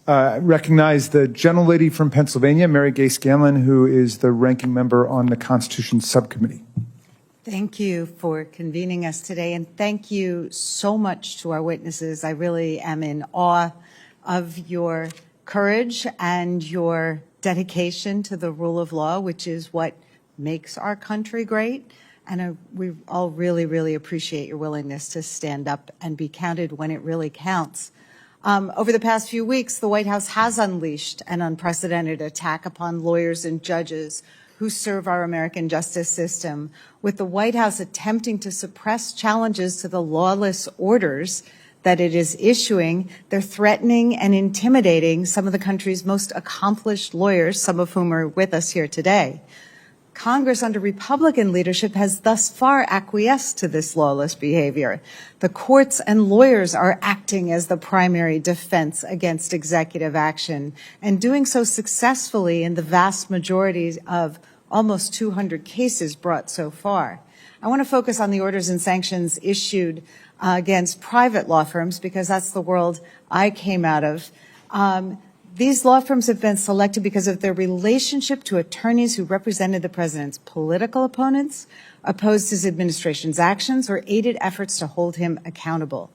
recognize the gentlelady from Pennsylvania, Mary Gay Scanlon, who is the ranking member on the Constitution Subcommittee. Thank you for convening us today, and thank you so much to our witnesses. I really am in awe of your courage and your dedication to the rule of law, which is what makes our country great. And we all really, really appreciate your willingness to stand up and be counted when it really counts. Over the past few weeks, the White House has unleashed an unprecedented attack upon lawyers and judges who serve our American justice system, with the White House attempting to suppress challenges to the lawless orders that it is issuing. They're threatening and intimidating some of the country's most accomplished lawyers, some of whom are with us here today. Congress, under Republican leadership, has thus far acquiesced to this lawless behavior. The courts and lawyers are acting as the primary defense against executive action, and doing so successfully in the vast majority of almost 200 cases brought so far. I want to focus on the orders and sanctions issued against private law firms, because that's the world I came out of. These law firms have been selected because of their relationship to attorneys who represented the president's political opponents, opposed his administration's actions, or aided efforts to hold him accountable.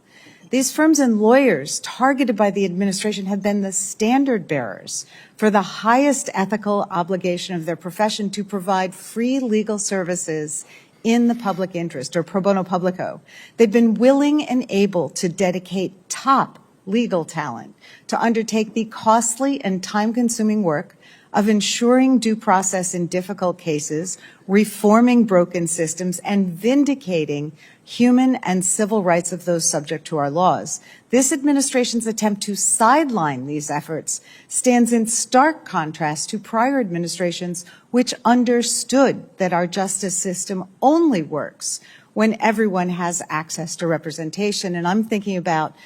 These firms and lawyers targeted by the administration have been the standard bearers for the highest ethical obligation of their profession to provide free legal services in the public interest, or pro bono publico. They've been willing and able to dedicate top legal talent to undertake the costly and time-consuming work of ensuring due process in difficult cases, reforming broken systems, and vindicating human and civil rights of those subject to our laws. This administration's attempt to sideline these efforts stands in stark contrast to prior administrations which understood that our justice system only works when everyone has access to representation. And I'm thinking about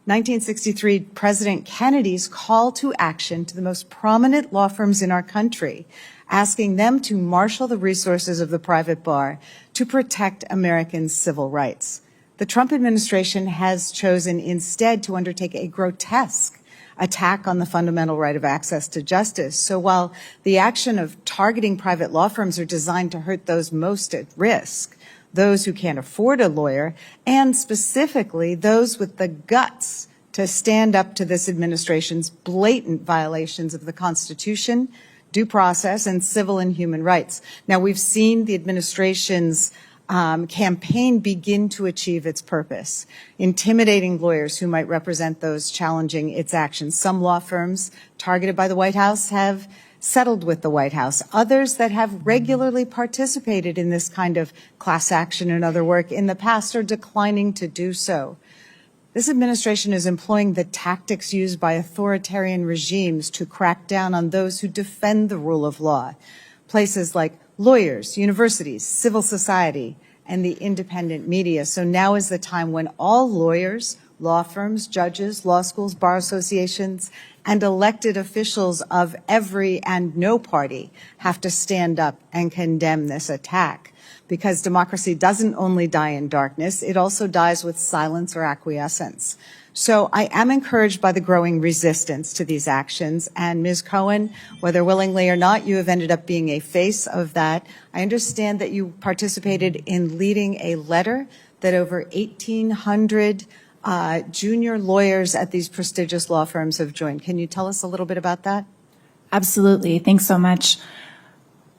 1963, President Kennedy's call to action to the most prominent law firms in our country, asking them to marshal the resources of the private bar to protect Americans' civil rights. The Trump administration has chosen instead to undertake a grotesque attack on the fundamental right of access to justice. So while the action of targeting private law firms are designed to hurt those most at risk, those who can't afford a lawyer, and specifically those with the guts to stand up to this administration's blatant violations of the Constitution, due process, and civil and human rights. Now, we've seen the administration's campaign begin to achieve its purpose, intimidating lawyers who might represent those challenging its actions. Some law firms targeted by the White House have settled with the White House. Others that have regularly participated in this kind of class action and other work in the past are declining to do so. This administration is employing the tactics used by authoritarian regimes to crack down on those who defend the rule of law. Places like lawyers, universities, civil society, and the independent media. So now is the time when all lawyers, law firms, judges, law schools, bar associations, and elected officials of every and no party have to stand up and condemn this attack. Because democracy doesn't only die in darkness, it also dies with silence or acquiescence. So I am encouraged by the growing resistance to these actions. And Ms. Cohen, whether willingly or not, you have ended up being a face of that. I understand that you participated in leading a letter that over 1,800 junior lawyers at these prestigious law firms have joined. Can you tell us a little bit about that? Absolutely. Thanks so much.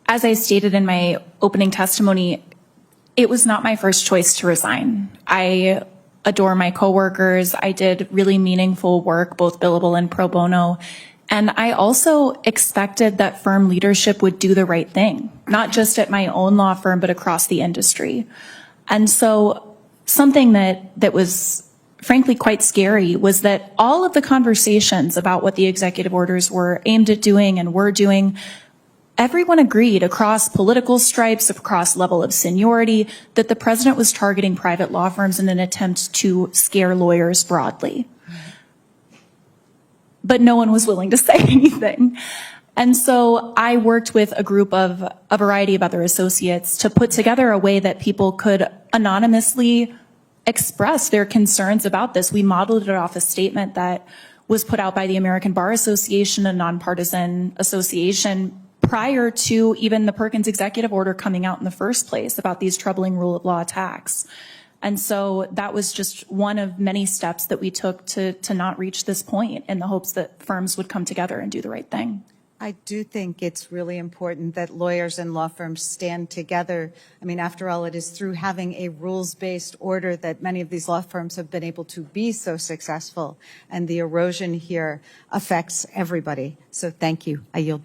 As I stated in my opening testimony, it was not my first choice to resign. I adore my coworkers. I did really meaningful work, both billable and pro bono. And I also expected that firm leadership would do the right thing, not just at my own law firm, but across the industry. And so something that was frankly quite scary was that all of the conversations about what the executive orders were aimed at doing and were doing, everyone agreed across political stripes, across level of seniority, that the president was targeting private law firms in an attempt to scare lawyers broadly. But no one was willing to say anything. And so I worked with a group of a variety of other associates to put together a way that people could anonymously express their concerns about this. We modeled it off a statement that was put out by the American Bar Association, a nonpartisan association, prior to even the Perkins executive order coming out in the first place about these troubling rule of law attacks. And so that was just one of many steps that we took to not reach this point, in the hopes that firms would come together and do the right thing. I do think it's really important that lawyers and law firms stand together. I mean, after all, it is through having a rules-based order that many of these law firms have been able to be so successful, and the erosion here affects everybody. So thank you. I yield back.